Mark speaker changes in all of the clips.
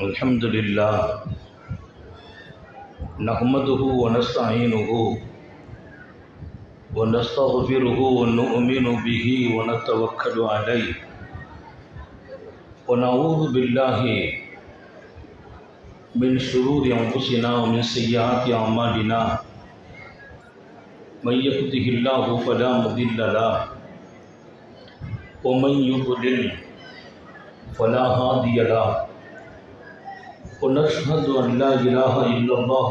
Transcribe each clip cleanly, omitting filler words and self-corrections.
Speaker 1: الحمد لله نحمده ونستعينه ونستغفره ونؤمن به ونتوكل عليه ونعوذ بالله من شرور أنفسنا ومن سيئات أعمالنا من يهده الله فلا مضل له ومن يضلل فلا هادي له ونشهد أن لا إله إلا الله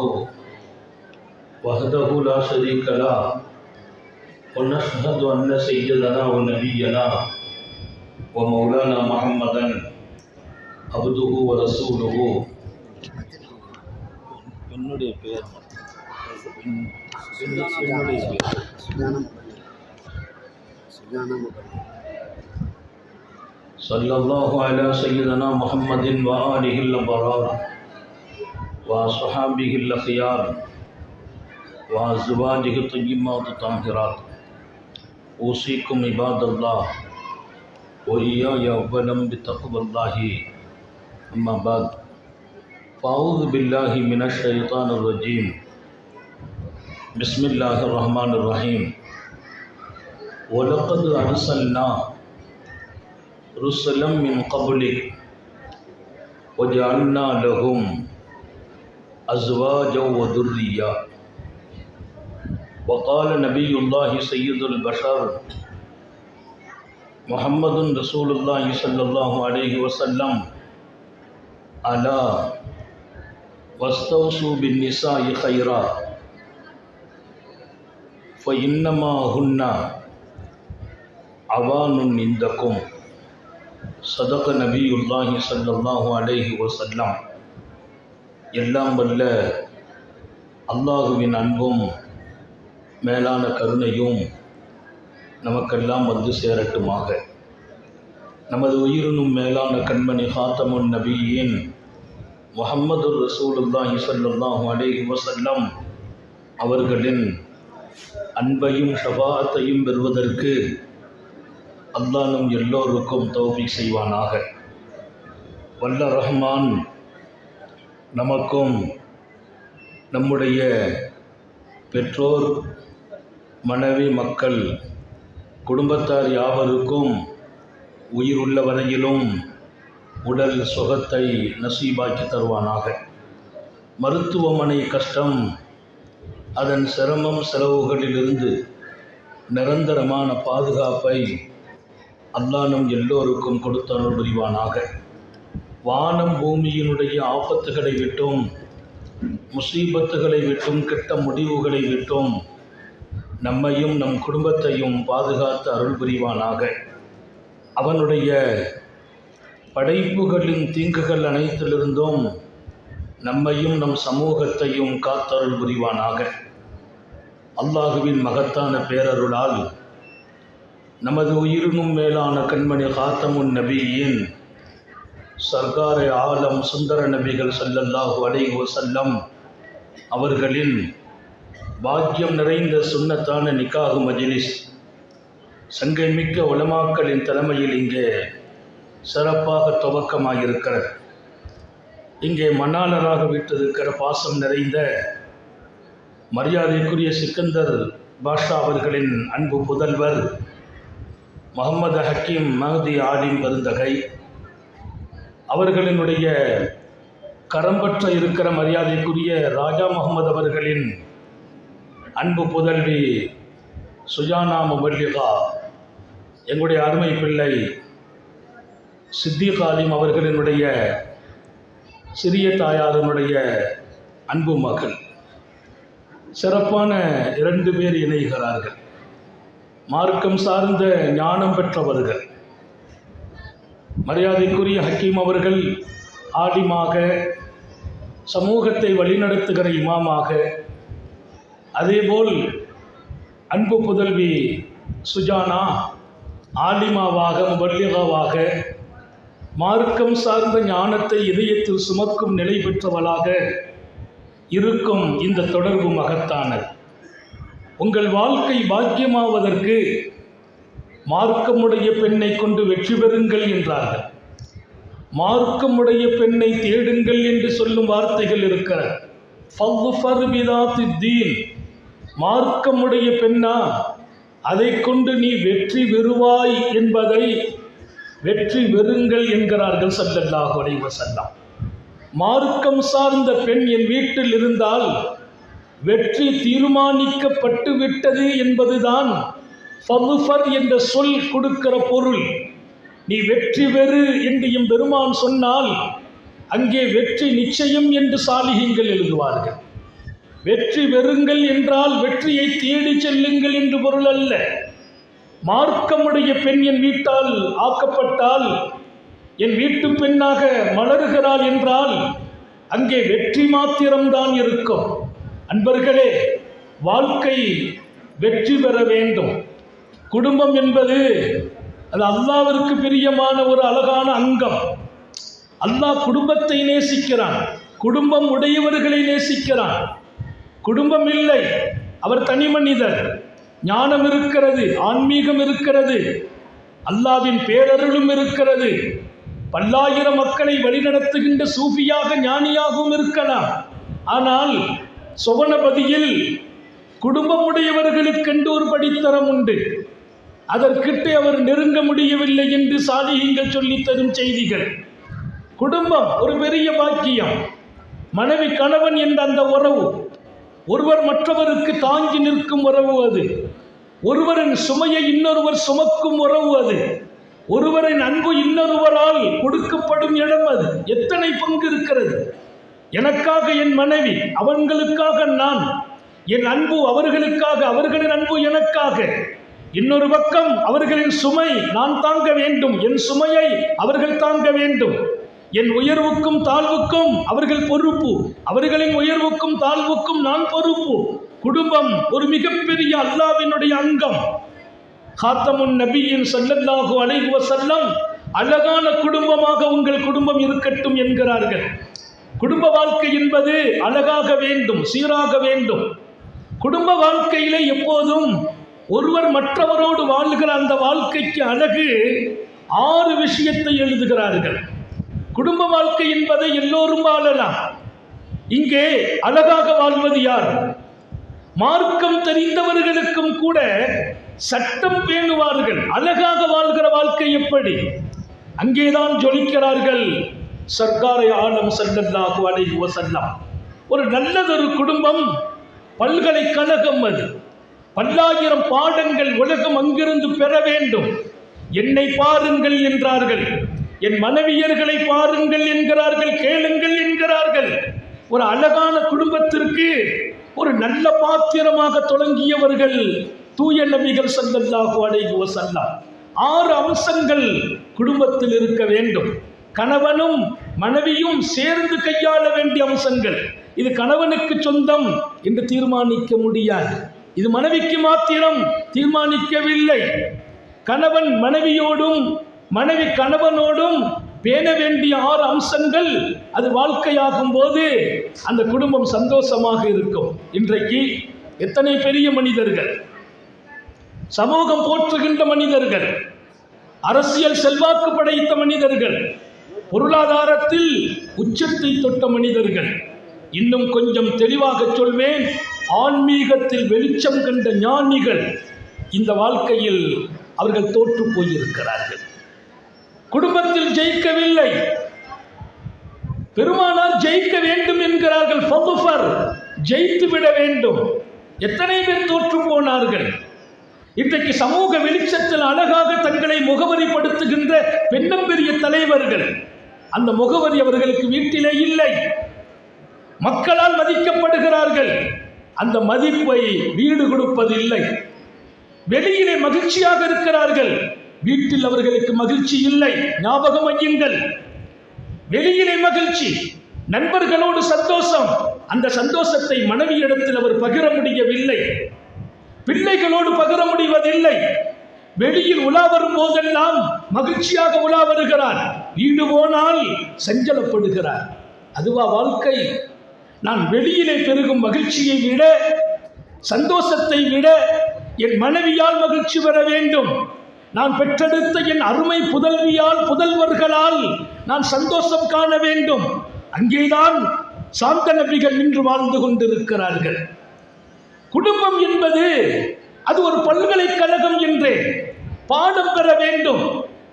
Speaker 1: وحده لا شريك له ونشهد أن سيدنا ونبينا ومولانا محمدا عبده ورسوله صلى الله على سيدنا محمد وآله الأبرار وأصحابه الأخيار وأزواجه الطيبات الطاهرات أوصيكم عباد الله وإياي أولا بتقوى الله أما بعد فأعوذ بالله من الشيطان الرجيم بسم الله الرحمن الرحيم ولقد أرسلنا رسلا من قبلك وجعلنا لهم أزواجا وذرية وقال نبي الله سيد البشر محمد رسول الله صلى الله عليه وسلم ألا واستوصوا بالنساء خيرا فإنما هن عوان عندكم صدق நபியுல்லாஹி ஸல்லல்லாஹு அலைஹி வஸல்லம். எல்லாம் வல்ல அல்லாஹுவின் அன்பும் மேலான கருணையும் நமக்கெல்லாம் வந்து சேரட்டுமாக. நமது உயிரினும் மேலான கண்மணி ஹாத்தமுன் நபியின் முஹம்மது ரசூலுல்லாஹி ஸல்லல்லாஹு அலைஹி வஸல்லம் அவர்களின் அன்பையும் ஷஃபாஅத்தையும் பெறுவதற்கு அல்லாஹ் நம் எல்லோருக்கும் தௌஃபீக் செய்வானாக. வல்ல ரஹ்மான் நமக்கும் நம்முடைய பெற்றோர், மனைவி, மக்கள், குடும்பத்தார் யாவருக்கும் உயிர் உள்ள வரையிலும் உடல் சுகத்தை நசீபாக்கி தருவானாக. மருத்துவமனை கஷ்டம், அதன் சிரமம் செலவுகளிலிருந்து நிரந்தரமான பாதுகாப்பை அல்லாஹ் நம் எல்லோருக்கும் கொடுத்தருள் புரிவானாக. வானம் பூமியினுடைய ஆபத்துகளை விட்டும், முசீபத்துகளை விட்டும், கெட்ட முடிவுகளை விட்டும் நம்மையும் நம் குடும்பத்தையும் பாதுகாத்து அருள் புரிவானாக. அவனுடைய படைப்புகளின் தீங்குகள் அனைத்திலிருந்தும் நம்மையும் நம் சமூகத்தையும் காத்தருள் புரிவானாக. அல்லாஹுவின் மகத்தான பேரருளால் நமது உயிரினும் மேலான கண்மணி ஹாத்தமுன் நபியின் சர்க்காரை ஆலம் சுந்தர நபிகள் ஸல்லல்லாஹு அலைஹி வஸல்லம் அவர்களின் பாக்கியம் நிறைந்த சுன்னத்தான நிக்காஹ் மஜ்லிஸ் சங்கைமிக்க உலமாக்களின் தலைமையில் இங்கே சிறப்பாக துவக்கமாகியிருக்கிறது. இங்கே மணாளராக விட்டிருக்கிற பாசம் நிறைந்த மரியாதைக்குரிய சிக்கந்தர் பாஷா அவர்களின் அன்பு புதல்வர் முகமது ஹக்கீம் மஹதி ஆலிம் பெருந்தகை அவர்களினுடைய கரம்பற்ற இருக்கிற மரியாதைக்குரிய ராஜா முகமது அவர்களின் அன்பு புதல்வி சுஜானா முபல்லிகா, எங்களுடைய அருமை பிள்ளை சித்திக் ஆலிம் அவர்களினுடைய சிறிய தாயாரினுடைய அன்பு மகள், சிறப்பான 2 பேர் இணைகிறார்கள். மார்க்கம் சார்ந்த ஞானம் பெற்றவர்கள். மரியாதைக்குரிய ஹக்கீம் அவர்கள் ஆலிமாக, சமூகத்தை வழிநடத்துகிற இமாமாக, அதேபோல் அன்பு புதல்வி சுஜானா ஆலிமாவாக, முபல்லிகாவாக, மார்க்கம் சார்ந்த ஞானத்தை இதயத்தில் சுமக்கும் நிலை பெற்றவளாக இருக்கும் இந்த தொடர்பு மகத்தானது. உங்கள் வாழ்க்கை பாக்கியமாவதற்கு மார்க்கமுடைய பெண்ணை கொண்டு வெற்றி பெறுங்கள் என்றார்கள். மார்க்கமுடைய பெண்ணை தேடுங்கள் என்று சொல்லும் வார்த்தைகள் இருக்கிறது. மார்க்கமுடைய பெண்ணா, அதை கொண்டு நீ வெற்றி பெறுவாய் என்பதை வெற்றி பெறுங்கள் என்கிறார்கள் ஸல்லல்லாஹு அலைஹி வஸல்லம். மார்க்கம் சார்ந்த பெண் என் வீட்டில் இருந்தால் வெற்றி தீர்மானிக்கப்பட்டு விட்டது என்பதுதான் ஃபதுஃபர் என்ற சொல் கொடுக்கிற பொருள். நீ வெற்றி பெறு என்று எம் பெருமான் சொன்னால் அங்கே வெற்றி நிச்சயம் என்று சாலிஹீன்கள் எழுதுவார்கள். வெற்றி பெறுங்கள் என்றால் வெற்றியை தேடி செல்லுங்கள் என்று பொருள் அல்ல. மார்க்கமுடைய பெண் என் வீட்டால் ஆக்கப்பட்டால், என் வீட்டு பெண்ணாக மலர்கிறாள் என்றால் அங்கே வெற்றி மாத்திரம்தான் இருக்கும். அன்பர்களே, வாழ்க்கை வெற்றி பெற வேண்டும். குடும்பம் என்பது அது அல்லாஹ்விற்கு பிரியமான ஒரு அழகான அங்கம். அல்லாஹ் குடும்பத்தை நேசிக்கிறான், குடும்பம் உடையவர்களை நேசிக்கிறான். குடும்பம் இல்லை, அவர் தனி மனிதர். ஞானம் இருக்கிறது, ஆன்மீகம் இருக்கிறது, அல்லாஹ்வின் பேரருளும் இருக்கிறது. பல்லாயிரம் மக்களை வழிநடத்துகின்ற சூஃபியாக ஞானியாகவும் இருக்கலாம். ஆனால் சுவனபதியில் குடும்பம் உடையவர்களுக்கென்று ஒரு படித்தரம் உண்டு. அதற்கிட்டு அவர் நெருங்க முடியவில்லை என்று சாலிஹீன்கள் சொல்லித் தரும் செய்திகள். குடும்பம் ஒரு பெரிய பாக்கியம். மனைவி கணவன் என்ற அந்த உறவு, ஒருவர் மற்றவருக்கு தாங்கி நிற்கும் உறவு அது. ஒருவரின் சுமையை இன்னொருவர் சுமக்கும் உறவு அது. ஒருவரின் அன்பு இன்னொருவரால் கொடுக்கப்படும் இடம் அது. எத்தனை பங்கு இருக்கிறது! எனக்காக என் மனைவி, அவர்களுக்காக நான், என் அன்பு அவர்களுக்காக, அவர்களின் அன்பு எனக்காக. இன்னொரு பக்கம் அவர்களின் சுமை நான் தாங்க வேண்டும், என் சுமையை அவர்கள் தாங்க வேண்டும். என் உயர்வுக்கும் தாழ்வுக்கும் அவர்கள் பொறுப்பு, அவர்களின் உயர்வுக்கும் தாழ்வுக்கும் நான் பொறுப்பு. குடும்பம் ஒரு மிகப்பெரிய அல்லாஹ்வினுடைய அங்கம். காத்தமுன் நபியின் ஸல்லல்லாஹு அலைஹி வஸல்லம் அழகான குடும்பமாக உங்கள் குடும்பம் இருக்கட்டும் என்கிறார்கள். குடும்ப வாழ்க்கை என்பது அழகாக வேண்டும், சீராக வேண்டும். குடும்ப வாழ்க்கையிலே எப்போதும் ஒருவர் மற்றவரோடு வாழ்கிற அந்த வாழ்க்கைக்கு அழகு 6 விஷயத்தை எழுதுகிறார்கள். குடும்ப வாழ்க்கை என்பதை எல்லோரும் வாழலாம். இங்கே அழகாக வாழ்வது யார்? மார்க்கம் தெரிந்தவர்களுக்கும் கூட சட்டம் பேணுவார்கள். அழகாக வாழ்கிற வாழ்க்கை எப்படி? அங்கேதான் ஜொலிக்கிறார்கள் சர்க்காரை ஆலம் ஸல்லல்லாஹு அலைஹி வஸல்லம். ஒரு நல்லதொரு குடும்பம் பல்கலைக்கழகம், அது பல்லாயிரம் பாடங்கள் உலகம் அங்கிருந்து பெற வேண்டும். என்னை பாருங்கள் என்றார்கள், என் மனைவியர்களை பாருங்கள் என்கிறார்கள், கேளுங்கள் என்கிறார்கள். ஒரு அழகான குடும்பத்திற்கு ஒரு நல்ல பாத்திரமாக தொடங்கியவர்கள் தூய நபிகள் ஸல்லல்லாஹு அலைஹி வஸல்லம். 6 அம்சங்கள் குடும்பத்தில் இருக்க வேண்டும். கணவனும் மனைவியும் சேர்ந்து கையாள வேண்டிய அம்சங்கள். இது கணவனுக்கு சொந்தம் என்று தீர்மானிக்க முடியாது, இது மனைவிக்கு மாத்திரம் தீர்மானிக்கவில்லை. கணவன் மனைவியோடும் மனைவி கணவனோடும் பேண வேண்டிய 6 அம்சங்கள் அது வாழ்க்கையாகும் போது அந்த குடும்பம் சந்தோஷமாக இருக்கும். இன்றைக்கு எத்தனை பெரிய மனிதர்கள், சமூகம் போற்றுகின்ற மனிதர்கள், அரசியல் செல்வாக்கு படைத்த மனிதர்கள், பொருளாதாரத்தில் உச்சத்தை தொட்ட மனிதர்கள், இன்னும் கொஞ்சம் தெளிவாக சொல்வேன், ஆன்மீகத்தில் வெளிச்சம் கண்ட ஞானிகள் இந்த வாழ்க்கையில் அவர்கள் தோற்று போயிருக்கிறார்கள். குடும்பத்தில் ஜெயிக்கவில்லை. பெருமானார் ஜெயிக்க வேண்டும் என்கிறார்கள். ஃபதுஃபர், ஜெயித்து விட வேண்டும். எத்தனை பேர் தோற்று போனார்கள். இன்றைக்கு சமூக வெளிச்சத்தில் அழகாக தங்களை முகவரிப்படுத்துகின்ற பெண்ணும் பெரிய தலைவர்கள், அந்த முகவரி அவர்களுக்கு வீட்டிலே இல்லை. மக்களால் மதிக்கப்படுகிறார்கள், அந்த மதிப்பை வீடு கொடுப்பதில்லை. வெளியிலே மகிழ்ச்சியாக இருக்கிறார்கள், வீட்டில் அவர்களுக்கு மகிழ்ச்சி இல்லை. ஞாபகம் வையுங்கள், வெளியிலே மகிழ்ச்சி, நண்பர்களோடு சந்தோஷம், அந்த சந்தோஷத்தை மனைவியிடத்தில் அவர் பகிர முடியவில்லை, பிள்ளைகளோடு பகிர முடிவதில்லை. வெளியில் உலா வரும் போதெல்லாம் மகிழ்ச்சியாக உலா வருகிறார், வீடு போனால் சஞ்சலப்படுகிறார். அதுவா வாழ்க்கை? நான் வெளியிலே பெருகும் மகிழ்ச்சியை விட, சந்தோஷத்தை விட என் மனைவியால் மகிழ்ச்சி பெற வேண்டும், நான் பெற்றெடுத்த என் அருமை புதல்வர்களால் நான் சந்தோஷம் காண வேண்டும். அங்கேதான் சாந்த நபிகள் நின்று வாழ்ந்து கொண்டிருக்கிறார்கள். குடும்பம் என்பது அது ஒரு பல்கலைக்கழகம் என்றே பாடம் பெற வேண்டும்.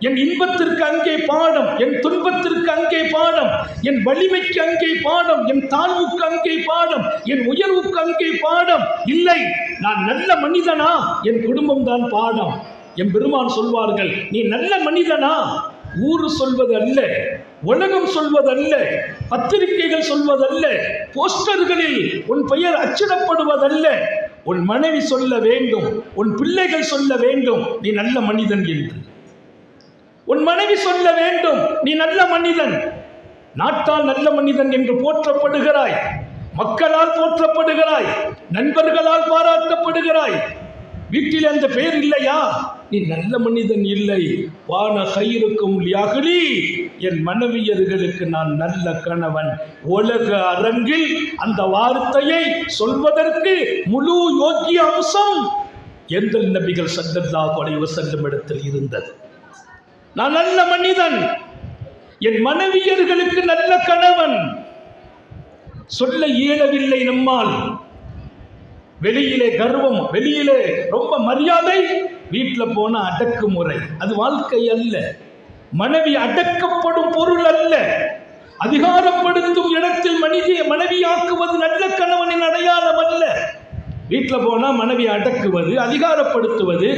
Speaker 1: என் இன்பத்திற்கு அங்கே பாடம், என் துன்பத்திற்கு அங்கே பாடம், என் வலிமைக்கு அங்கே பாடம், என் தாழ்வுக்கு அங்கே பாடம், என் உயர்வுக்கு அங்கே பாடம். இல்லை, நான் நல்ல மனிதனா, என் குடும்பம் தான் பாடம். என் பெருமான் சொல்வார்கள், நீ நல்ல மனிதனா, ஊரு சொல்வது அல்ல, உலகம் சொல்வதல்ல, பத்திரிகைகள் சொல்வதல்ல, போஸ்டர்களில் உன் பெயர் அச்சிடப்படுவதல்ல, உன் மனைவி சொல்ல வேண்டும், உன் பிள்ளைகள் சொல்ல வேண்டும் நீ நல்ல மனிதன் என்று. உன் மனைவி சொல்ல வேண்டும் நீ நல்ல மனிதன். நாட்டால் நல்ல மனிதன் என்று போற்றப்படுகிறாய், மக்களால் போற்றப்படுகிறாய், நண்பர்களால் பாராட்டப்படுகிறாய். வீட்டில் அந்த பெயர் இல்லையா, நீ நல்ல மனிதன் இல்லை. வான கயிறுக்கும் லியாகலி, என் மனைவியர்களுக்கு நான் நல்ல கணவன். உலக அரங்கில் அந்த வார்த்தையை சொல்வதற்கு முழு யோக்கிய அம்சம் எங்கள் நபிகள் ஸல்லல்லாஹு அலைஹி வஸல்லம் இடத்தில் இருந்தது. நான் நல்ல மனிதன், என் மனைவியர்களுக்கு நல்ல கணவன். சொல்ல இயலவில்லை நம்மால். வெளியிலே கர்வம், வெளியிலே ரொம்ப மரியாதை, வீட்டில் போன அடக்குமுறை. அது வாழ்க்கை அல்ல. மனைவி அடக்கப்படும் பொருள் அல்ல. அதிகாரப்படுத்தும் இடத்தில் மனைவியாக்குவது நல்ல கணவனின் அடையாளம் அல்ல. வீட்டில் போனால் மனைவி அடக்குவது, அதிகாரப்படுத்துவது,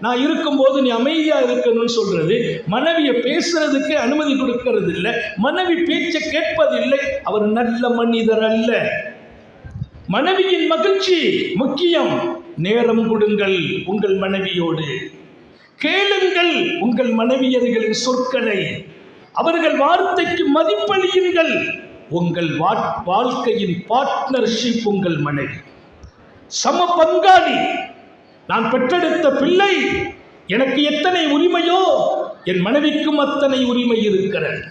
Speaker 1: நான் இருக்கும்போது நீ அமைதியா இருக்கணும்னு சொல்றது, மனைவியை பேசுறதுக்கு அனுமதி கொடுக்கிறது இல்லை, மனைவி பேச்சை கேட்பதில்லை. அவர் நல்ல மனிதர் அல்ல. மனைவியின் மகிழ்ச்சி முக்கியம். நேரம் கொடுங்கள் உங்கள் மனைவியோடு, கேளுங்கள் உங்கள் மனைவியர்களின் சொற்களை, அவர்கள் வார்த்தைக்கு மதிப்பளியுங்கள். உங்கள் வாழ்க்கையின் பார்ட்னர்ஷிப் உங்கள் மனைவி, சம பங்காளி. நான் பெற்றெடுத்த பிள்ளை, எனக்கு எத்தனை உரிமையோ என் மனைவிக்கும் அத்தனை உரிமை இருக்கிறது.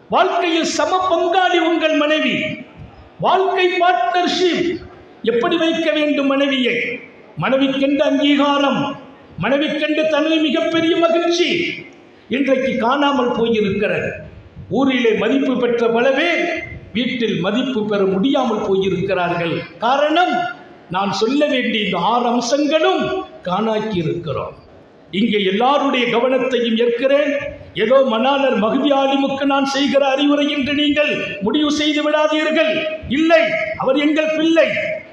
Speaker 1: வாழ்க்கையில் சம பங்காளி உங்கள் மனைவி. வாழ்க்கை பார்ட்னர்ஷிப் எப்படி வைக்க வேண்டும் மனைவியை? மனைவிக்கென்று அங்கீகாரம், மனைவிக்கென்று தன்னை மிகப்பெரிய மகிழ்ச்சி இன்றைக்கு காணாமல் போயிருக்கிறது. ஊரிலே மதிப்பு பெற்ற பல பேர் வீட்டில் மதிப்பு பெற முடியாமல் போயிருக்கிறார்கள். காரணம், நான் சொல்ல வேண்டிய இந்த 6 அம்சங்களும் காணாக்கி இருக்கிறோம். இங்கே எல்லாருடைய கவனத்தையும் ஏற்கிறேன். ஏதோ மணாளர் மஹ்தி ஆலிமுக்கு நான் செய்கிற அறிவுரை என்று நீங்கள் முடிவு செய்து விடாதீர்கள். இல்லை, அவர் எங்கள் பிள்ளை.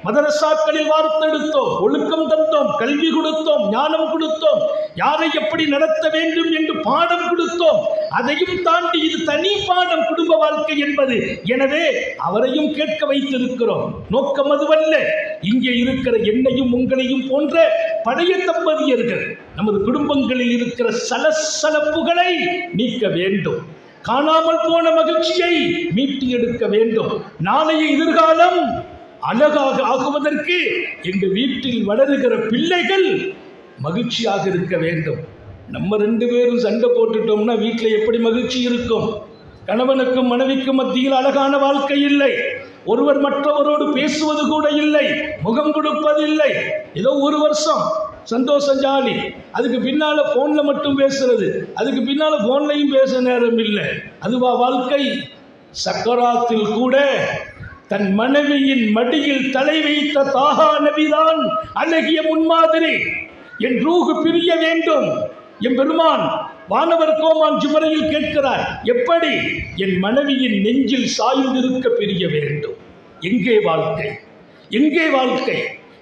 Speaker 1: மதரசாக்களில் வார்த்தெடுத்தோம், ஒழுக்கம் தந்தோம், கல்வி கொடுத்தோம், ஞானம் கொடுத்தோம், யாரை எப்படி நடத்த வேண்டும் என்று பாடம் கொடுத்தோம். அதையும் தாண்டி இது தனி பாடம், குடும்ப வாழ்க்கை என்பது. எனவே அவரையும் கேட்க வைத்திருக்கிறோம். நோக்கம் அதுவல்ல. இங்கே இருக்கிற என்னையும் உங்களையும் போன்ற பழைய தம்பதியர்கள் நமது குடும்பங்களில் இருக்கிற சலசலப்புகளை நீக்க வேண்டும். காணாமல் போன மகிழ்ச்சியை மீட்டு எடுக்க வேண்டும். நாளைய எதிர்காலம் அழகாக ஆகுவதற்கு எங்கள் வீட்டில் வளருகிற பிள்ளைகள் மகிழ்ச்சியாக இருக்க வேண்டும். நம்ம 2 பேரும் சண்டை போட்டுட்டோம்னா வீட்டில் எப்படி மகிழ்ச்சி இருக்கும்? கணவனுக்கும் மனைவிக்கும் மத்தியில் அழகான வாழ்க்கை இல்லை. ஒருவர் மற்றவரோடு பேசுவது கூட இல்லை, முகம் கொடுப்பதில்லை. ஏதோ 1 வருஷம் சந்தோஷம், ஜாலி. அதுக்கு பின்னால போன்ல மட்டும் பேசுறது, அதுக்கு பின்னால போன்லையும் பேச நேரம் இல்லை. அதுவா வாழ்க்கை? சக்கராத்தில் கூட தன் மனைவியின் மடியில் தலை வைத்த தாஹா நபிதான் அழகிய முன்மாதிரி. என் ரூஹு பிரிய வேண்டும். என் பெருமான் வானவர் கோமான் ஜுபரையில் கேட்கிறார், எப்படி? என் மனைவியின் நெஞ்சில் சாய்ந்திருக்க பிரிய வேண்டும். எங்கே வாழ்க்கை? எங்கே வாழ்க்கை?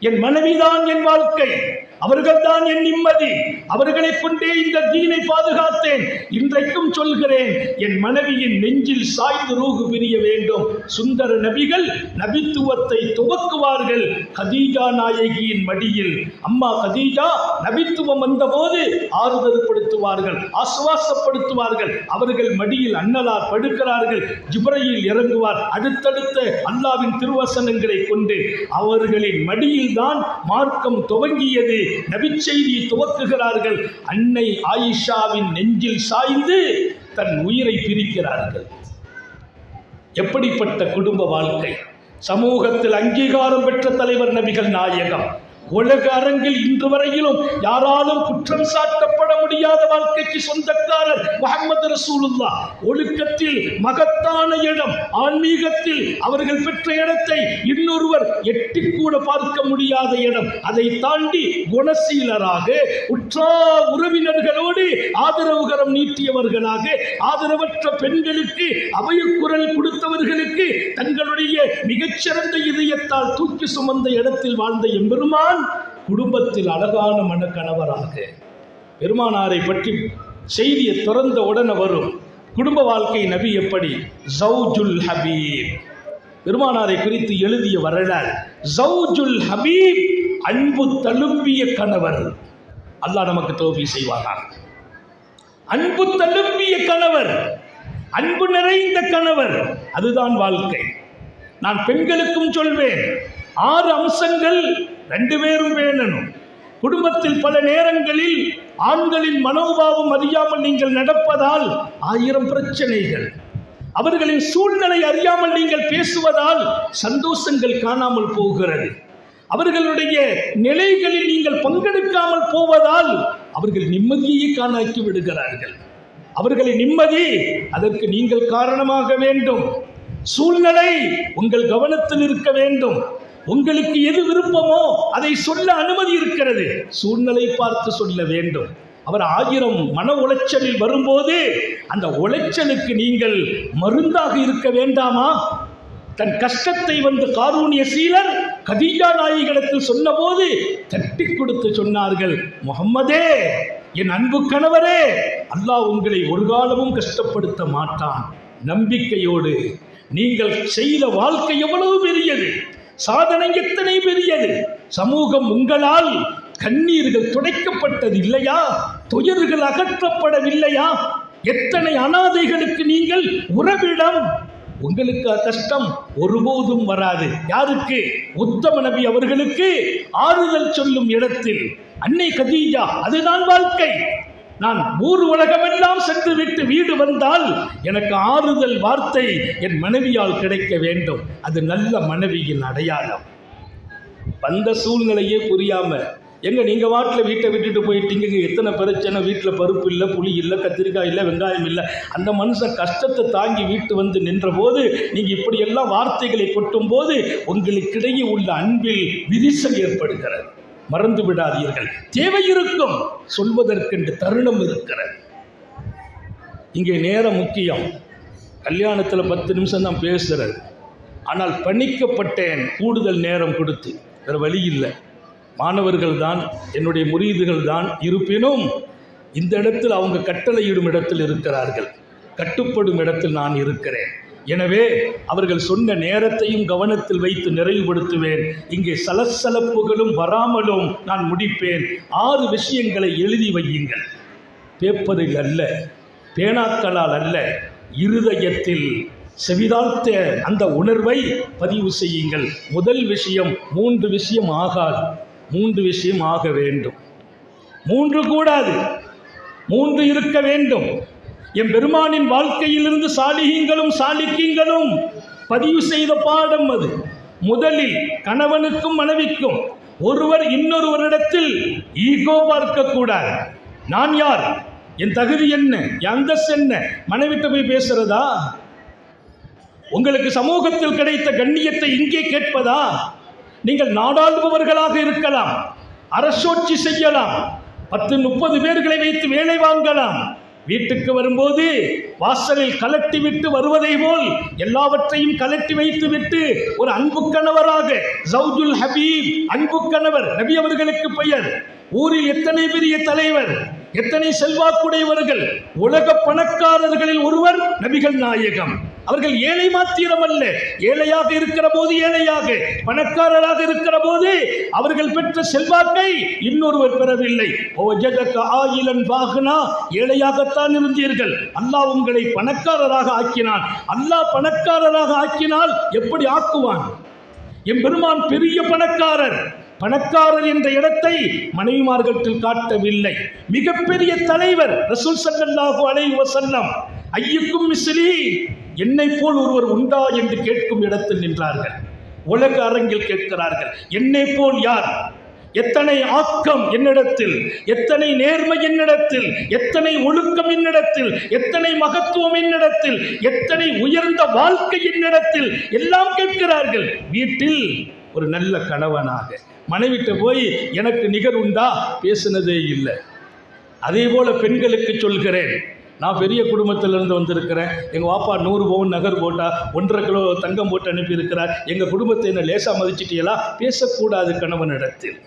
Speaker 1: என் மனைவிதான் என் வாழ்க்கை, அவர்கள்தான் என் நிம்மதி. அவர்களை கொண்டே இந்த தீனை பாதுகாத்தேன். இன்றைக்கும் சொல்கிறேன், என் மனைவியின் நெஞ்சில் சாய்ந்து ரூஹு பிரிய வேண்டும். சுந்தர நபிகள் நபித்துவத்தை துவக்குவார்கள் கதீஜா நாயகியின் மடியில். அம்மா கதீஜா நபித்துவம் வந்தபோது ஆறுதல்படுத்துவார்கள், ஆசுவாசப்படுத்துவார்கள். அவர்கள் மடியில் அன்னலார் படுக்கிறார்கள். ஜிப்ரீல் இறங்குவார். அடுத்தடுத்த அல்லாவின் திருவசனங்களை கொண்டு அவர்களின் மடியில் தான் மார்க்கம் துவங்கியது. நபிச்செய்தியை துவக்குகிறார்கள். அன்னை ஆயிஷாவின் நெஞ்சில் சாய்ந்து தன் உயிரை பிரிக்கிறார்கள். எப்படிப்பட்ட குடும்ப வாழ்க்கை! சமூகத்தில் அங்கீகாரம் பெற்ற தலைவர் நபிகள் நாயகம். உலக அரங்கில் இன்று வரையிலும் யாராலும் குற்றம் சாட்டப்பட முடியாத வாழ்க்கைக்கு சொந்தக்காரர் முஹம்மது ரசூலுல்லாஹ். ஒழுக்கத்தில் மகத்தான இடம், ஆன்மீகத்தில் அவர்கள் பெற்ற இடத்தை இன்னொருவர் எட்டி கூட பார்க்க முடியாத இடம். அதை தாண்டி குணசீலராக, உற்றார் உறவினர்களோடு ஆதரவுகரம் நீட்டியவர்களாக, ஆதரவற்ற பெண்களுக்கு அபயக்குரல் கொடுத்தவர்களுக்கு தங்களுடைய மிகச்சிறந்த இதயத்தால் தூக்கி சுமந்த இடத்தில் வாழ்ந்த எம்பெருமான் குடும்பத்தில் அழகான மனக்கணவராக. பெருமானாரை பற்றி செய்தியை திறந்த உடனே வரும் குடும்ப வாழ்க்கை நபி எப்படி? ஜௌஜுல் ஹபீப். பெருமானாரை குறித்து எழுதிய வரலாறு ஜௌஜுல் ஹபீப், அன்பு தழும்பிய கணவர். அல்லாஹ் நமக்கு தௌஃபீக் செய்வானாக. அன்பு தழும்பிய கணவர், அன்பு நிறைந்த கணவர், அதுதான் வாழ்க்கை. நான் பெண்களுக்கும் சொல்வேன், 6 அம்சங்கள் 2 பேரும் வேணும். குடும்பத்தில் பல நேரங்களில் ஆண்களின் மனோபாவம் அறியாமல் நீங்கள் நடப்பதால் 1000 பிரச்சனைகள், அவர்களின் சூழ்நிலை அறியாமல் நீங்கள் பேசுவதால் சந்தோஷங்கள் காணாமல் போகிறது, அவர்களுடைய நிலைகளில் நீங்கள் பங்கெடுக்காமல் போவதால் அவர்கள் நிம்மதியை காணாக்கி விடுகிறார்கள். அவர்களின் நிம்மதி, அதற்கு நீங்கள் காரணமாக வேண்டும். சூழ்நிலை உங்கள் கவனத்தில் இருக்க வேண்டும். உங்களுக்கு எது விருப்பமோ அதை சொல்ல அனுமதி இருக்கிறது. சூழ்நிலை பார்த்து சொல்ல வேண்டும். அவர் 1000 மன உளைச்சலில் வரும்போது அந்த உளைச்சலுக்கு நீங்கள் மருந்தாக இருக்க வேண்டாமா? தன் கஷ்டத்தை வந்து காரூணிய சீலர் கதீஜா நாயகியிடத்தில் சொன்னபோது தட்டி கொடுத்து சொன்னார்கள், முஹம்மதே, என் அன்பு கணவரே, அல்லாஹ் உங்களை ஒரு காலமும் கஷ்டப்படுத்த மாட்டான். நம்பிக்கையோடு நீங்கள் செய்த வாழ்க்கை எவ்வளவு பெரியது, சாதனை எத்தனை பெரியது. சமூகம் உங்களால் கண்ணீர்கள் துடைக்கப்பட்டது இல்லையா? துயர்கள் அகற்றப்படவில்லையா? எத்தனை அனாதைகளுக்கு நீங்கள் உறவிடம். உங்களுக்கு கஷ்டம் ஒருபோதும் வராது. யாருக்கு? உத்தம நபி அவர்களுக்கு ஆறுதல் சொல்லும் இடத்தில் அன்னை கதீஜா. அதுதான் வாழ்க்கை. நான் ஊர் உலகமெல்லாம் சென்று விட்டு வீடு வந்தால் எனக்கு ஆறுதல் வார்த்தை என் மனைவியால் கிடைக்க வேண்டும். அது நல்ல மனைவியின் அடையாளம். வந்த சூழ்நிலையே புரியாம எங்க நீங்க வாட்டில் வீட்டை விட்டுட்டு போயிட்டீங்க, எத்தனை பிரச்சனை, வீட்டில் பருப்பு இல்லை, புளி இல்லை, கத்திரிக்காய் இல்லை, வெங்காயம் இல்லை. அந்த மனுஷன் கஷ்டத்தை தாங்கி வீட்டு வந்து நின்ற போது நீங்க இப்படியெல்லாம் வார்த்தைகளை கொட்டும் போது உங்களுக்கிடையே உள்ள அன்பில் விரிசல் ஏற்படுகிறது. மறந்து விடாதீர்கள். தேவை இருக்கும், சொல்வதற்கென்று தருணம் இருக்கிறது. இங்கே நேரம் முக்கியம். கல்யாணத்தில் 10 நிமிஷம் தான் பேசுறது. ஆனால் பணிக்கப்பட்டேன் கூடுதல் நேரம் கொடுத்து. வேறு வழி இல்லை. மாணவர்கள் தான், என்னுடைய முரீதுகள் தான். இருப்பினும் இந்த இடத்தில் அவங்க கட்டளையிடும் இடத்தில் இருக்கிறார்கள், கட்டுப்படும் இடத்தில் நான் இருக்கிறேன். எனவே அவர்கள் சொன்ன நேரத்தையும் கவனத்தில் வைத்து நிறைவுபடுத்துவேன். இங்கே சலசலப்புகளும் வராமலும் நான் முடிப்பேன். 6 விஷயங்களை எழுதி வையுங்கள். பேப்பரில் அல்ல, பேனாக்களால் அல்ல, இருதயத்தில் செவிதாழ்த்த அந்த உணர்வை பதிவு செய்யுங்கள். முதல் விஷயம், 3 விஷயம் ஆகாது, 3 விஷயம் ஆக வேண்டும். 3 கூடாது, 3 இருக்க வேண்டும். என் பெருமானின் வாழ்க்கையிலிருந்து சாலிஹீங்களும் சாலிக்கீங்களும் பதிவு செய்த பாடம் அது. முதலில் கணவனுக்கும் மனைவிக்கும் ஒருவர் இன்னொருவரிடத்தில் ஈகோ பார்க்க கூடாது. நான் யார், என் தகுதி என்ன, என் அந்தஸ்து என்ன, மனைவிட்ட போய் பேசுறதா? உங்களுக்கு சமூகத்தில் கிடைத்த கண்ணியத்தை இங்கே கேட்பதா? நீங்கள் நாடாளுபவர்களாக இருக்கலாம், அரசோட்சி செய்யலாம், 10-30 பேர்களை வைத்து வேலை வாங்கலாம். வீட்டுக்கு வரும்போது வாசலில் கலட்டி விட்டு வருவதை போல் எல்லாவற்றையும் கலட்டி வைத்து விட்டு ஒரு அன்பு கணவராக, ஜௌஜுல் ஹபீப், அன்பு கணவர் நபி அவர்களுக்கு பெயர். ஊரில் எத்தனை பெரிய தலைவர், எத்தனை செல்வாக்குடையவர்கள், உலக பணக்காரர்களில் ஒருவர் நபிகள் நாயகம். அவர்கள் ஏழை மாத்திரம் அல்ல, ஏழையாக இருக்கிற போது ஏழையாக, பணக்காரராக இருக்கிற போது அவர்கள் பெற்ற செல்வாக்கை இன்னொருவர் பெறவில்லை. ஏழையாகத்தான் இருந்தீர்கள், அல்லாஹ் உங்களை பணக்காரராக ஆக்கினான். அல்லாஹ் பணக்காரராக ஆக்கினால் எப்படி ஆக்குவான்? என் பெருமான் பெரிய பணக்காரர். பணக்காரர் என்ற இடத்தை மனைவிமார்களில் காட்டவில்லை. மிகப்பெரிய தலைவர் ரசூல் ஸல்லல்லாஹு அலைஹி வஸல்லம், ஐயுக்கும் மிஸ்லி, என்னை போல் ஒருவர் உண்டா என்று கேட்கும் இடத்தில் நின்றார்கள். உலக அரங்கில் கேட்கிறார்கள், என்னை போல் யார்? எத்தனை ஆக்கம் என்னிடத்தில், எத்தனை நேர்மை என்னிடத்தில், எத்தனை ஒழுக்கம் என்னிடத்தில், எத்தனை மகத்துவம் என்னிடத்தில், எத்தனை உயர்ந்த வாழ்க்கை என்னிடத்தில் எல்லாம் கேட்கிறார்கள். வீட்டில் ஒரு நல்ல கணவனாக மனைவிட்ட போய் எனக்கு நிகர் உண்டா பேசினதே இல்லை. அதே போல பெண்களுக்கு சொல்கிறேன், நான் பெரிய குடும்பத்திலிருந்து வந்திருக்கிறேன். எங்கள் வாப்பா 100 பவுன் நகர் போட்டால் 1.5 கிலோ தங்கம் போட்டு அனுப்பியிருக்கிறார். எங்கள் குடும்பத்தை என்ன லேசாக மதிச்சிட்டீங்களா? பேசக்கூடாது கணவனிடத்தில்.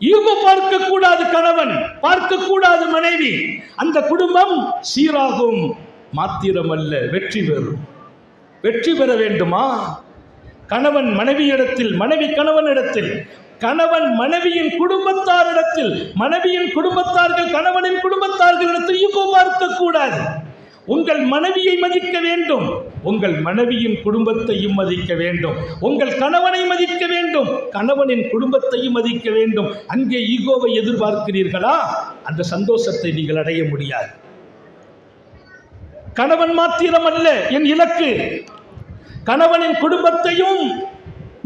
Speaker 1: ஈகோ பார்க்கக்கூடாது கணவன், பார்க்கக்கூடாது மனைவி. அந்த குடும்பம் சீராகும் மாத்திரமல்ல, வெற்றி பெறும். வெற்றி பெற வேண்டுமா? கணவன் மனைவியிடத்தில், மனைவி கணவனிடத்தில், கணவன் மனைவியின் குடும்பத்தாரிடத்தில், மனைவியின் குடும்பத்தார்கள் கணவனின் குடும்பத்தார்களிடத்தில் ஈகோ பார்க்கக்கூடாது. உங்கள் மனைவியை மதிக்க வேண்டும், உங்கள் மனைவியின் குடும்பத்தையும் மதிக்க வேண்டும், உங்கள் கணவனை மதிக்க வேண்டும், கணவனின் குடும்பத்தையும் மதிக்க வேண்டும். அங்கே ஈகோவை எதிர்பார்க்கிறீர்களா? அந்த சந்தோஷத்தை நீங்கள் அடைய முடியாது. கணவன் மாத்திரமல்ல என் இலக்கு, கணவனின் குடும்பத்தையும்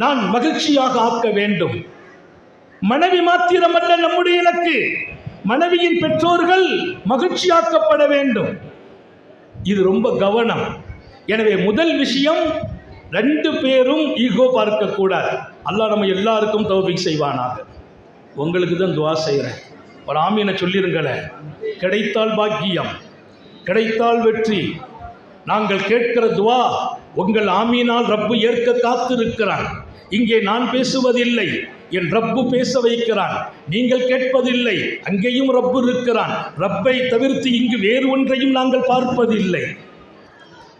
Speaker 1: நான் மகிழ்ச்சியாக ஆக்க வேண்டும். மனைவி மாத்திரமல்ல நம்முடைய இலக்கு, மனைவியின் பெற்றோர்கள் மகிழ்ச்சியாக்கப்பட வேண்டும். இது ரொம்ப கவனம். எனவே முதல் விஷயம், 2 பேரும் ஈகோ பார்க்கக்கூடாது. அல்லாஹ் நம்ம எல்லாருக்கும் தௌஃபீக் செய்வானாக. உங்களுக்கு தான் துவா செய்கிறேன், ஒரு ஆமீனை சொல்லிருங்களேன். கிடைத்தால் பாக்கியம், கிடைத்தால் வெற்றி. நாங்கள் கேட்கிற துவா உங்கள் ஆமீனால் ரப்பு ஏற்க காத்திருக்கிறான். இங்கே நான் பேசுவதில்லை, என் ரப்பு பேச வைக்கிறான். நீங்கள் கேட்பதில்லை, அங்கேயும் ரப்பு இருக்கிறான். ரப்பை தவிர்த்து இங்கு வேறு ஒன்றையும் நாங்கள் பார்ப்பதில்லை,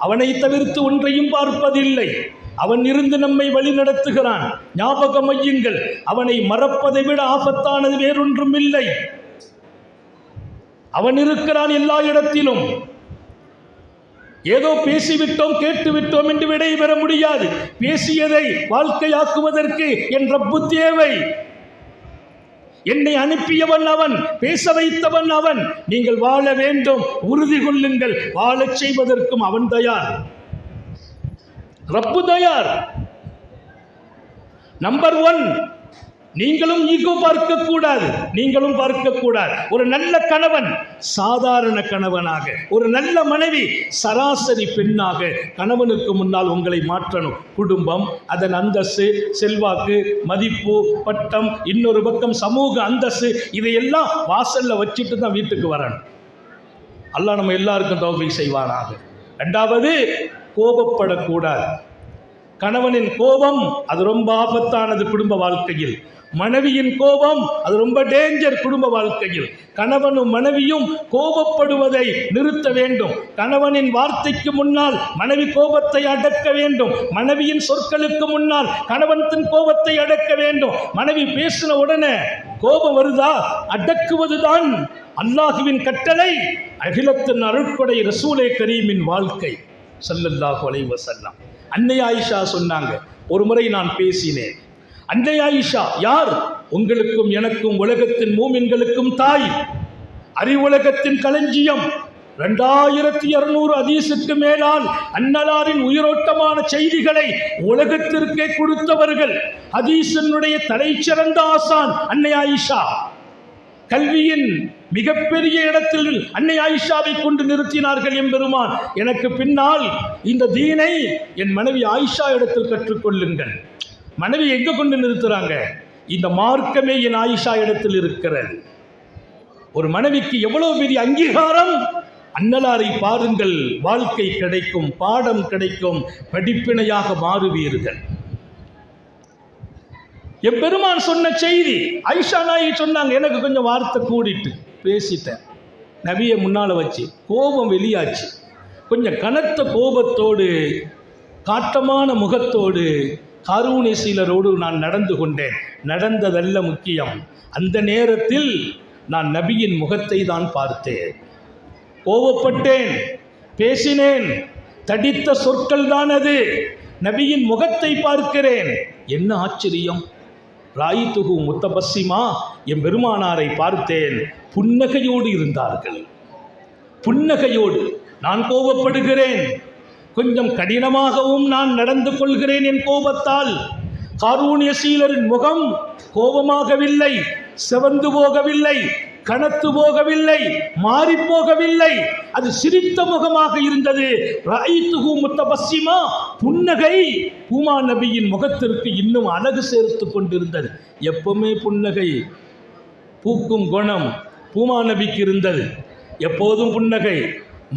Speaker 1: அவனை தவிர்த்து ஒன்றையும் பார்ப்பதில்லை. அவன் இருந்து நம்மை வழி நடத்துகிறான். ஞாபகம் வையுங்கள், அவனை மறப்பதை விட ஆபத்தானது வேறொன்றும் இல்லை. அவன் இருக்கிறான் எல்லா இடத்திலும். ஏதோ பேசிவிட்டோம் கேட்டுவிட்டோம் என்று விடை பெற முடியாது. பேசியதை வாழ்க்கையாக்குவதற்கு என் ரப்பு தேவை. என்னை அனுப்பியவன் அவன், பேச வைத்தவன் அவன். நீங்கள் வாழ வேண்டும், உறுதி கொள்ளுங்கள். வாழச் செய்வதற்கும் அவன் தயார், ரப்பு தயார். நம்பர் 1, நீங்களும் ஈகோ பார்க்கக்கூடாது, நீங்களும் பார்க்கக்கூடாது. ஒரு நல்ல கணவன் சாதாரண கணவனாக, ஒரு நல்ல மனைவி சராசரி பெண்ணாக கணவனுக்கு முன்னால் உங்களை மாற்றணும். குடும்பம், அதன் அந்தஸ்து, செல்வாக்கு, மதிப்பு, பட்டம், இன்னொரு பக்கம் சமூக அந்தஸ்து, இதையெல்லாம் வாசல்ல வச்சுட்டு தான் வீட்டுக்கு வரணும். அல்லாஹ் நம்ம எல்லாருக்கும் தௌஃபீக் செய்வானாக. 2வது, கோபப்படக்கூடாது. கணவனின் கோபம் அது ரொம்ப ஆபத்தானது குடும்ப வாழ்க்கையில். மனைவியின் கோபம் அது ரொம்ப டேஞ்சர் குடும்ப வாழ்க்கையில். கணவனும் மனைவியும் கோபப்படுவதை நிறுத்த வேண்டும். கணவனின் வார்த்தைக்கு முன்னால் மனைவி கோபத்தை அடக்க வேண்டும். மனைவியின் சொற்களுக்கு முன்னால் கணவன் தன் கோபத்தை அடக்க வேண்டும். மனைவி பேசின உடனே கோபம் வருதா? அடக்குவதுதான் அல்லாஹுவின் கட்டளை. அகிலத்தின் அருட்கொடை ரசூலே கரீமின் வாழ்க்கை ஸல்லல்லாஹு அலைஹி வஸல்லம். அன்னை ஆயிஷா சொன்னாங்க, ஒரு முறை நான் பேசினேன். அன்னை ஆயிஷா யார்? உங்களுக்கும் எனக்கும் உலகத்தின் மூமின்களுக்கும் தாய், அறிவுலகத்தின் களஞ்சியம். 2200 ஹதீஸுக்கு மேலால் அன்னலாரின் உயிரோட்டமான செய்திகளை உலகத்திற்கே கொடுத்தவர்கள். ஹதீஸினுடைய தலைச்சிறந்த ஆசான் அன்னை ஆயிஷா. கல்வியின் மிகப்பெரிய இடத்தில் அன்னை ஆயிஷாவை கொண்டு நிறுத்தினார்கள் எம்பெருமான். எனக்கு பின்னால் இந்த தீனை என் மனைவி ஆயிஷா இடத்தில் கற்றுக்கொள்ளுங்கள். மனைவி எங்க கொண்டு நிறுத்துறாங்க? இந்த மார்க்கமே என் ஆயிஷா இடத்தில் இருக்கிறது. ஒரு மனைவிக்கு எவ்வளவு பெரிய அங்கீகாரம்! அன்னலாரை பாருங்கள், வாழ்க்கை கிடைக்கும், பாடம் கிடைக்கும், படிப்பினையாக மாறுவீர்கள். எம்பெருமான் சொன்ன செய்தி ஆயிஷா நாயகி சொன்னாங்க, எனக்கு கொஞ்சம் வார்த்தை கூடிட்டு பேசிட்டேன். நபியை முன்னால் வச்சு கோபம் வெளியாச்சு. கொஞ்சம் கனத்த கோபத்தோடு, காட்டமான முகத்தோடு, கருணை சீலரோடு நான் நடந்து கொண்டேன். நடந்ததல்ல முக்கியம், அந்த நேரத்தில் நான் நபியின் முகத்தை தான் பார்த்தேன். கோபப்பட்டேன், பேசினேன், தடித்த சொற்கள் தான் அது. நபியின் முகத்தை பார்க்கிறேன். என்ன ஆச்சரியம்! ராயித்துகு முத்தபஸ்ஸிமா, என் பெருமானாரை பார்த்தேன், புன்னகையோடு இருந்தார்கள். புன்னகையோடு. நான் கோபப்படுகிறேன், கொஞ்சம் கடினமாகவும் நான் நடந்து கொள்கிறேன் என் கோபத்தால். காரூனிய சீலரின் முகம் கோபமாகவில்லை, செவந்து போகவில்லை, கனத்து போகவில்லை, மாறி போகவில்லை. அது சிரித்த முகமாக இருந்தது. ரஐத்துஹு முத்தபஸ்ஸிமா, புன்னகை பூமா நபியின் முகத்திற்கு இன்னும் அழகு சேர்த்து கொண்டிருந்தது. எப்பவுமே புன்னகை பூக்கும் குணம் பூமா நபிக்கு இருந்தது. எப்போதும் புன்னகை.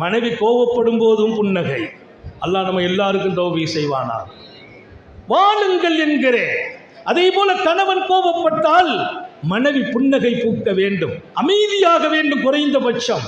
Speaker 1: மனைவி கோபப்படும் போதும் புன்னகை. அல்லாஹ் நம்ம எல்லாருக்கும் தௌஃபீக் செய்வானா. வாழுங்கள் என்கிறேன். அதே போல கணவன் கோபப்பட்டால் மனைவி புன்னகை பூக்க வேண்டும், அமைதியாக வேண்டும். குறைந்தபட்சம்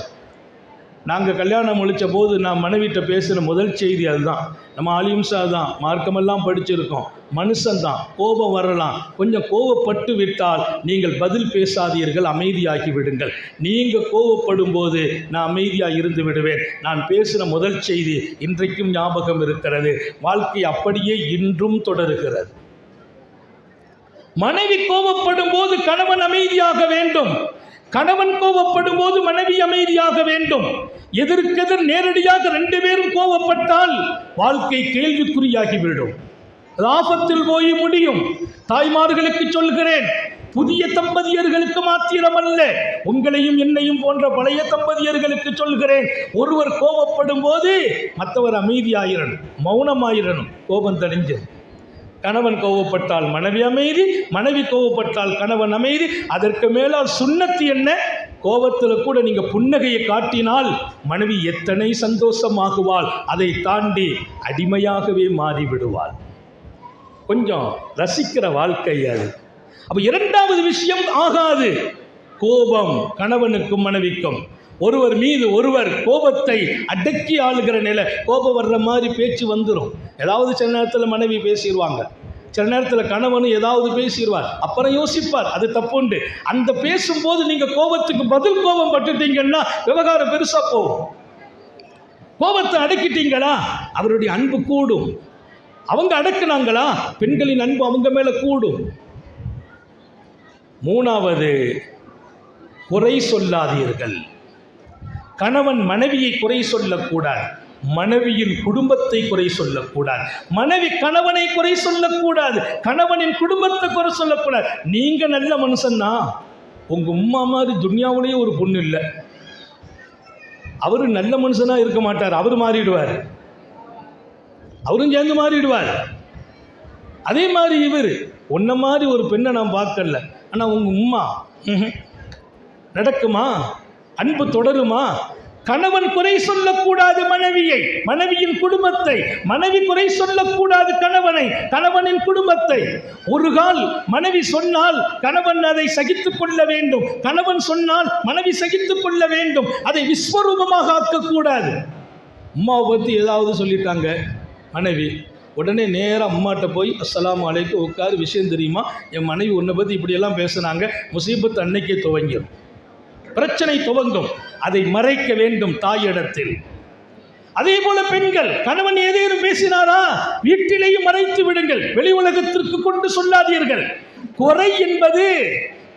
Speaker 1: நாங்கள் கல்யாணம் முடித்த போது நான் மனைவிட்ட பேசுகிற முதல் செய்தி அதுதான். நம்ம அலிம்சா தான், மார்க்கமெல்லாம் படிச்சிருக்கோம். மனுஷன்தான், கோபம் வரலாம். கொஞ்சம் கோபப்பட்டு விட்டால் நீங்கள் பதில் பேசாதீர்கள், அமைதியாகி விடுங்கள். நீங்கள் கோபப்படும் போது நான் அமைதியாக இருந்து விடுவேன். நான் பேசுகிற முதல் செய்தி இன்றைக்கும் ஞாபகம் இருக்கிறது. வாழ்க்கை அப்படியே இன்றும் தொடருகிறது. மனைவி கோபப்படும் போது கணவன் அமைதியாக வேண்டும். கணவன் கோபப்படும் போது மனைவி அமைதியாக வேண்டும். எதற்கெதிர் நேரடியாக ரெண்டு பேரும் கோபப்பட்டால் வாழ்க்கை கேள்விக்குறியாகிவிடும். ஆபத்தில் போய் முடியும். தாய்மார்களுக்கு சொல்கிறேன், புதிய தம்பதியர்களுக்கு மாத்திரமல்ல, உங்களையும் என்னையும் போன்ற பழைய தம்பதியர்களுக்கு சொல்கிறேன், ஒருவர் கோபப்படும் போது மற்றவர் அமைதியாயிரணும், மௌனமாயிரணும். கோபம் தணிஞ்சு கணவன் கோபப்பட்டால் மனைவி அமைதி, மனைவி கோபப்பட்டால் கணவன் அமைதி. அதற்கு மேலால் சுன்னத்து என்ன? கோபத்தில் கூட நீங்க புன்னகையை காட்டினால் மனைவி எத்தனை சந்தோஷமாகுவாள். அதை தாண்டி அடிமையாகவே மாறிவிடுவாள். கொஞ்சம் ரசிக்கிற வாழ்க்கை அது. அப்ப இரண்டாவது விஷயம் ஆகாது. கோபம் கணவனுக்கும் மனைவிக்கும். ஒருவர் மீது ஒருவர் கோபத்தை அடக்கி ஆளுகிற நிலை. கோபம் வர்ற மாதிரி பேச்சு வந்துடும். ஏதாவது சில நேரத்தில் மனைவி பேசிடுவாங்க, சில நேரத்தில் கணவனும் ஏதாவது பேசிடுவார். அப்புறம் யோசிப்பார், அது தப்புண்டு. அந்த பேசும்போது நீங்கள் கோபத்துக்கு பதில் கோபம் பட்டுட்டீங்கன்னா விவகாரம் பெருசாக போகும். கோபத்தை அடக்கிட்டீங்களா அவருடைய அன்பு கூடும். அவங்க அடக்குனாங்களா பெண்களின் அன்பு அவங்க மேலே கூடும். மூணாவது, குறை சொல்லாதீர்கள். கணவன் மனைவியை குறை சொல்லக்கூடாது, மனைவியின் குடும்பத்தை குறை சொல்லக்கூடாது. மனைவி கணவனை குறை சொல்லக்கூடாது, கணவனின் குடும்பத்தை குறை சொல்லக்கூடாது. நீங்க நல்ல மனுஷன்னா, உங்க உம்மா மாதிரி துன்யாவிலேயே ஒரு பொண்ணு இல்லை. அவரு நல்ல மனுஷனா இருக்க மாட்டார், அவர் மாறிடுவார், அவரும் சேர்ந்து மாறிடுவார். அதே மாதிரி இவர், உன்ன மாதிரி ஒரு பெண்ணை நான் பார்க்கல, ஆனால் உங்க உம்மா நடக்குமா? அன்பு தொடருமா? கணவன் குறை சொல்லக்கூடாது மனைவியை, மனைவியின் குடும்பத்தை. மனைவி குறை சொல்லக்கூடாது கணவனை, கணவனின் குடும்பத்தை. ஒரு கால் மனைவி சொன்னால் கணவன் அதை சகித்துக் கொள்ள வேண்டும், கணவன் சொன்னால் மனைவி சகித்துக் கொள்ள வேண்டும். அதை விஸ்வரூபமாக ஆக்கக்கூடாது. அம்மாவை பற்றி ஏதாவது சொல்லிட்டாங்க மனைவி, உடனே நேராக அம்மாட்ட போய் அஸ்ஸலாமு அலைக்கும் உட்காரு, விஷயம் தெரியுமா, என் மனைவி உன்னை பற்றி இப்படியெல்லாம் பேசுனாங்க, முசீபத்து அன்னைக்கே துவங்கிடும், பிரச்சனை துவங்கும். அதை மறைக்க வேண்டும் தாயிடத்தில். அதே போல பெண்கள், கணவன் ஏதேனும் பேசினாரா வீட்டிலேயும் மறைத்து விடுங்கள், வெளி உலகத்திற்கு கொண்டு சொல்லாதீர்கள். குறை என்பது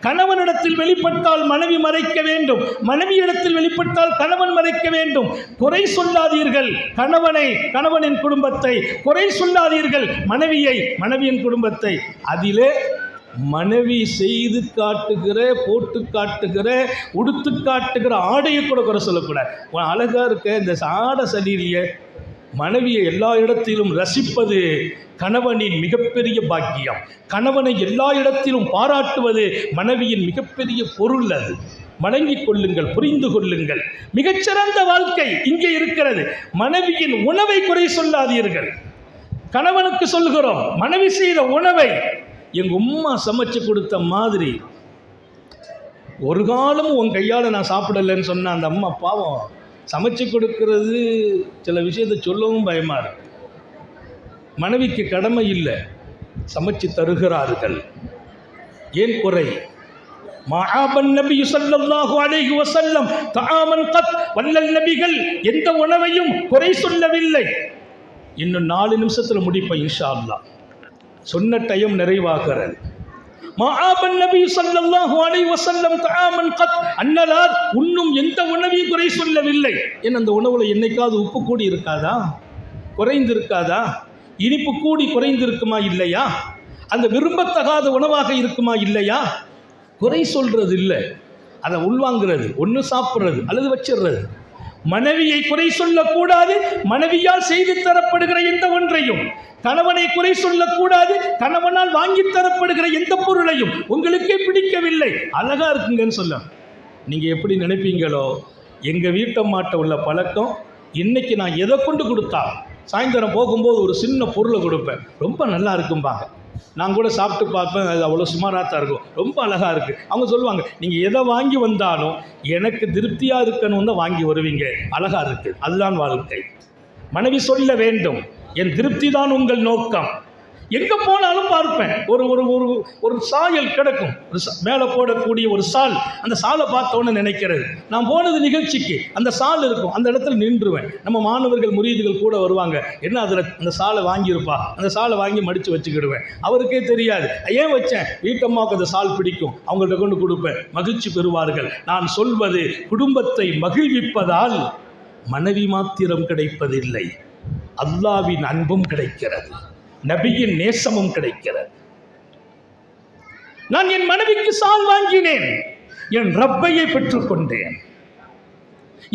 Speaker 1: கணவனிடத்தில் வெளிப்பட்டால் மனைவி மறைக்க வேண்டும், மனைவியிடத்தில் வெளிப்பட்டால் கணவன் மறைக்க வேண்டும். குறை சொல்லாதீர்கள் கணவனை, கணவனின் குடும்பத்தை. குறை சொல்லாதீர்கள் மனைவியை, மனைவியின் குடும்பத்தை. அதிலே மனைவி செய்து காட்டுகிற, போட்டு காட்டுகிற, உடுத்து காட்டுகிற ஆடையை கூட குறை சொல்லக்கூடாது. அழகா இருக்க இந்த ஆடை சரியில்லையே. மனைவியை எல்லா இடத்திலும் ரசிப்பது கணவனின் மிகப்பெரிய பாக்கியம். கணவனை எல்லா இடத்திலும் பாராட்டுவது மனைவியின் மிகப்பெரிய பொருள். அது வணங்கிக் கொள்ளுங்கள், புரிந்து கொள்ளுங்கள். மிகச்சிறந்த வாழ்க்கை இங்கே இருக்கிறது. மனைவியின் உணவை குறை சொல்லாதீர்கள். கணவனுக்கு சொல்கிறோம், மனைவி செய்த உணவை எங்க உம்மா சமைச்சு கொடுத்த மாதிரி ஒரு காலம் உன் கையால் நான் சாப்பிடலைன்னு சொன்ன அந்த அம்மா பாவம், சமைச்சு கொடுக்கிறது சில விஷயத்தை சொல்லவும் பயமா இருக்கு. மனைவிக்கு கடமை இல்லை, சமைச்சு தருகிறார்கள். ஏன் குறை? மஆபன் நபி ஸல்லல்லாஹு அலைஹி வஸல்லம் தஆமன் கத், வல்லல் நபிகள் எந்த உணவையும் குறை சொல்லவில்லை. இன்னும் 4 நிமிஷத்தில் முடிப்பேன் இன்ஷா அல்லாஹ். சொன்ன டைம் நிறைவாகிறது. மஆபன் நபி ஸல்லல்லாஹு அலைஹி வஸல்லம் தஆமன் கத், அன்னலார் உண்ணும் எந்த உணவையும் குறை சொல்லவில்லை. ஏன் அந்த உணவுல என்னைக்காவது உப்பு கூடி இருக்காதா, குறைந்து இருக்காதா? இனிப்பு கூடி குறைந்து இருக்குமா? இல்லையா? அந்த விரும்பத்தகாத உணவாக இருக்குமா இல்லையா? குறை சொல்றது இல்லை, அதை உள்வாங்கிறது, ஒன்று சாப்பிட்றது அல்லது வச்சிடுறது. மனைவியை குறை சொல்லக்கூடாது, மனைவியால் செய்து தரப்படுகிற எந்த ஒன்றையும். கணவனை குறை சொல்லக்கூடாது, கணவனால் வாங்கி தரப்படுகிற எந்த பொருளையும். உங்களுக்கே பிடிக்கவில்லை, அழகா இருக்குங்கன்னு சொல்ல நீங்க எப்படி நினைப்பீங்களோ. எங்க வீட்டம்மாட்ட உள்ள பழக்கம், இன்னைக்கு நான் எதை கொண்டு கொடுத்தா சாயந்தரம் போகும்போது ஒரு சின்ன பொருளை கொடுப்பேன், ரொம்ப நல்லா இருக்கும்பாங்க. நான் கூட சாப்பிட்டு பார்ப்பேன், அது அவ்வளோ சுமாராக தான் இருக்கும், ரொம்ப அழகாக இருக்குது. அவங்க சொல்லுவாங்க, நீங்கள் எதை வாங்கி வந்தாலும் எனக்கு திருப்தியாக இருக்கணும்னு தான் வாங்கி வருவீங்க, அழகாக இருக்குது, அதுதான் வாழ்க்கை. மனைவி சொல்ல வேண்டும், என் திருப்தி தான் உங்கள் நோக்கம். எங்கே போனாலும் பார்ப்பேன், ஒரு ஒரு ஒரு ஒரு சாயல் கிடக்கும், மேலே போடக்கூடிய ஒரு சால். அந்த சாலை பார்த்தோன்னு நினைக்கிறது, நான் போனது நிகழ்ச்சிக்கு அந்த சால் இருக்கும், அந்த இடத்துல நின்றுவேன். நம்ம மாணவர்கள் முரீதுகள் கூட வருவாங்க, என்ன அதில் அந்த சாலை வாங்கியிருப்பா, அந்த சாலை வாங்கி மடித்து வச்சுக்கிடுவேன். அவருக்கே தெரியாது ஏன் வச்சேன், வீட்டம்மாவுக்கு அந்த சால் பிடிக்கும், அவங்கள்ட்ட கொண்டு கொடுப்பேன், மகிழ்ச்சி பெறுவார்கள். நான் சொல்வது, குடும்பத்தை மகிழ்விப்பதால் மனைவி மாத்திரம் கிடைப்பதில்லை, அல்லாஹ்வின் அன்பும் கிடைக்கிறது, நபியின் நேசமும் கிடைக்கிறது. நான் என் மனைவிக்கு சால் வாங்கினேன், என் ரப்பையை பெற்றுக்கொண்டேன்.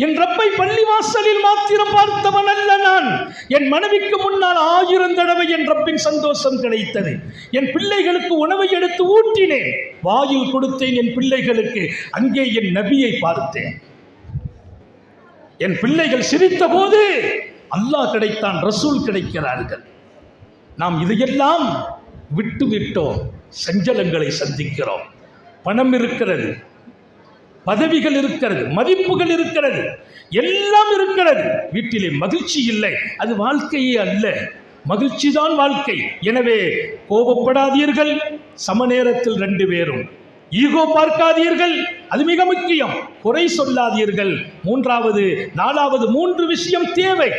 Speaker 1: என் ரப்பை பள்ளிவாசலில் மாத்திரம் பார்த்தவன் அல்ல நான். என் மனைவிக்கு முன்னால் 1000 தடவை என் ரப்பின் சந்தோஷம் கிடைத்தது. என் பிள்ளைகளுக்கு உணவை எடுத்து ஊட்டினேன், வாயில் கொடுத்தேன் என் பிள்ளைகளுக்கு, அங்கே என் நபியை பார்த்தேன். என் பிள்ளைகள் சிரித்த போது அல்லாஹ் கிடைத்தான், ரசூல் கிடைக்கிறார்கள். நாம் இதையெல்லாம் விட்டு விட்டோம், சஞ்சலங்களை சந்திக்கிறோம். பணம் இருக்கிறது, பதவிகள் இருக்கிறது, மதிப்புகள் இருக்கிறது, எல்லாம் இருக்கிறது, வீட்டிலே மகிழ்ச்சி இல்லை, அது வாழ்க்கையே அல்ல. மகிழ்ச்சி தான் வாழ்க்கை. எனவே கோபப்படாதீர்கள், சம நேரத்தில் 2 பேரும். ஈகோ பார்க்காதீர்கள், அது மிக முக்கியம். குறை சொல்லாதீர்கள். 3வது 4வது 3 விஷயம் தேவை.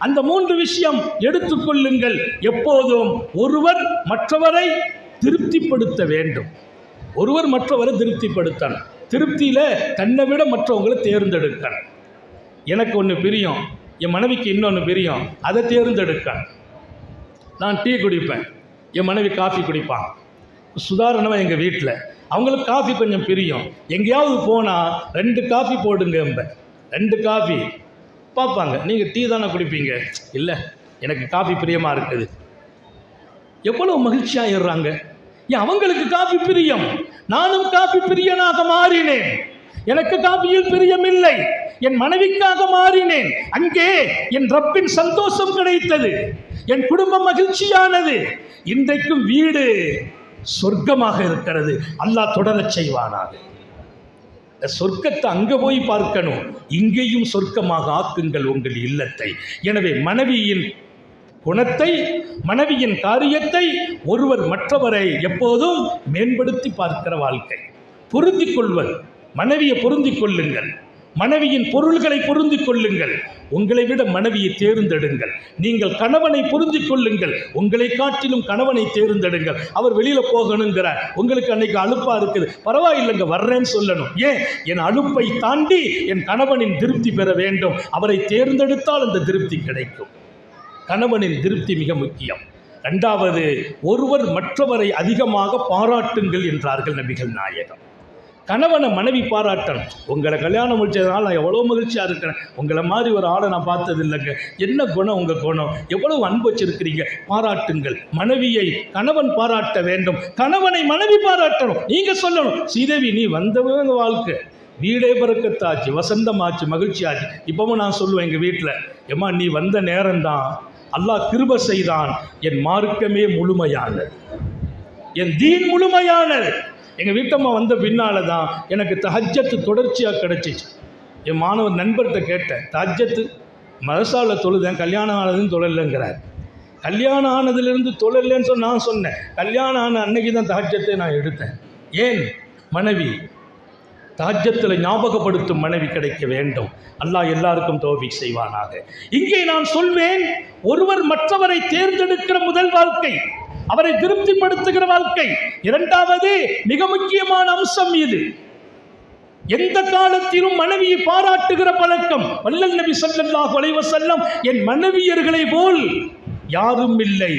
Speaker 1: அந்த 3 விஷயம் எடுத்துக்கொள்ளுங்கள். எப்போதும் ஒருவர் மற்றவரை திருப்திப்படுத்த வேண்டும். ஒருவர் மற்றவரை திருப்திப்படுத்தணும். திருப்தியில தன்னை விட மற்றவங்களை தேர்ந்தெடுக்கணும். எனக்கு ஒன்று பிரியம், என் மனைவிக்கு இன்னொன்று பிரியம், அதை தேர்ந்தெடுக்கணும். நான் டீ குடிப்பேன், என் மனைவி காஃபி குடிப்பான். சுதாரணமாக எங்கள் வீட்டில் அவங்களுக்கு காஃபி கொஞ்சம் பிரியம். எங்கேயாவது போனால் 2 காஃபி போடுங்க, 2 காஃபி பார்ப்பாங்க. நீங்கள் டீ தானே குடிப்பீங்க, இல்லை எனக்கு காஃபி பிரியமாக இருக்குது. எவ்வளோ மகிழ்ச்சியாகிடுறாங்க. ஏன் அவங்களுக்கு காஃபி பிரியம், நானும் காஃபி பிரியனாக மாறினேன். எனக்கு காஃபியில் பிரியமில்லை, என் மனைவிக்காக மாறினேன். அங்கே என் ரப்பின் சந்தோஷம் கிடைத்தது, என் குடும்பம் மகிழ்ச்சியானது. இன்றைக்கும் வீடு சொர்க்கமாக இருக்கிறது. அல்லாஹ் தொடரச் செய்வானாக. சொர்க்கத்தை அங்கே போய் பார்க்கணும், இங்கேயும் சொர்க்கமாக ஆக்குங்கள் உங்கள் இல்லத்தை. எனவே மனைவியின் குணத்தை, மனைவியின் காரியத்தை, ஒருவர் மற்றவரை எப்போதும் மேம்படுத்தி பார்க்கிற வாழ்க்கை. பொருந்திக் கொள்வது, மனைவியை பொருந்திக் கொள்ளுங்கள், மனைவியின் பொருள்களை பொருந்திக் கொள்ளுங்கள். உங்களை விட மனைவியை தேர்ந்தெடுங்கள். நீங்கள் கணவனை பொருந்திக் கொள்ளுங்கள், உங்களை காட்டிலும் கணவனை தேர்ந்தெடுங்கள். அவர் வெளியில போகணுங்கிறார், உங்களுக்கு அன்னைக்கு அலுப்பா இருக்குது, பரவாயில்லைங்க வர்றேன்னு சொல்லணும். ஏன், என் அலுப்பை தாண்டி என் கணவனின் திருப்தி பெற வேண்டும். அவரை தேர்ந்தெடுத்தால் அந்த திருப்தி கிடைக்கும். கணவனின் திருப்தி மிக முக்கியம். 2வது, ஒருவர் மற்றவரை அதிகமாக பாராட்டுங்கள் என்றார்கள் நபிகள் நாயகம். கணவனை மனைவி பாராட்டணும். உங்களை கல்யாணம் முடிச்சதுனால நான் எவ்வளோ மகிழ்ச்சியாக இருக்கிறேன், உங்களை மாதிரி ஒரு ஆளை நான் பார்த்தது இல்லைங்க, என்ன குணம் உங்கள் குணம், எவ்வளவு அன்பு வச்சிருக்கிறீங்க, பாராட்டுங்கள். மனைவியை கணவன் பாராட்ட வேண்டும், கணவனை மனைவி பாராட்டணும். நீங்கள் சொல்லணும், ஸ்ரீதேவி நீ வந்தவங்க வாழ்க்கை வீடே பறக்கத்தாச்சு, வசந்தமாச்சு, மகிழ்ச்சி ஆச்சு. இப்பவும் நான் சொல்லுவேன் எங்கள் வீட்டில், ஏம்மா நீ வந்த நேரம்தான் அல்லாஹ் கிருபை செய்தான், என் மார்க்கமே முழுமையானது, என் தீன் முழுமையானது. எங்கள் வீட்டம்மா வந்த பின்னால் தான் எனக்கு தஹஜ்ஜத்து தொடர்ச்சியாக கிடச்சிச்சு. என் மாணவர் நண்பர்கிட்ட கேட்டேன், தஹஜ்ஜத்து மதசாவில் தொழுதேன், கல்யாணம் ஆனதுன்னு தொழலைங்கிறார். கல்யாணம் ஆனதுலேருந்து தொழலைன்னு நான் சொன்னேன், கல்யாணம் ஆன அன்னைக்கு தான் தஹஜ்ஜத்தை நான் எடுத்தேன். ஏன், மனைவி தஹஜ்ஜத்தில் ஞாபகப்படுத்தும் மனைவி கிடைக்க வேண்டும். அல்லாஹ் எல்லாருக்கும் தௌஃபீக் செய்வானாக. இங்கே நான் சொல்வேன், ஒருவர் மற்றவரை தேர்ந்தெடுக்கிற முதல் வாழ்க்கை, அவரை திருப்திப்படுத்துகிற வாழ்க்கை. 2வது மிக முக்கியமான அம்சம் இது. எந்த காலத்திலும் மனைவியை பாராட்டுகிற பழக்கம். வல்லல் நபி ஸல்லல்லாஹு அலைஹி வஸல்லம், என் மனைவியர்களை போல் யாரும் இல்லை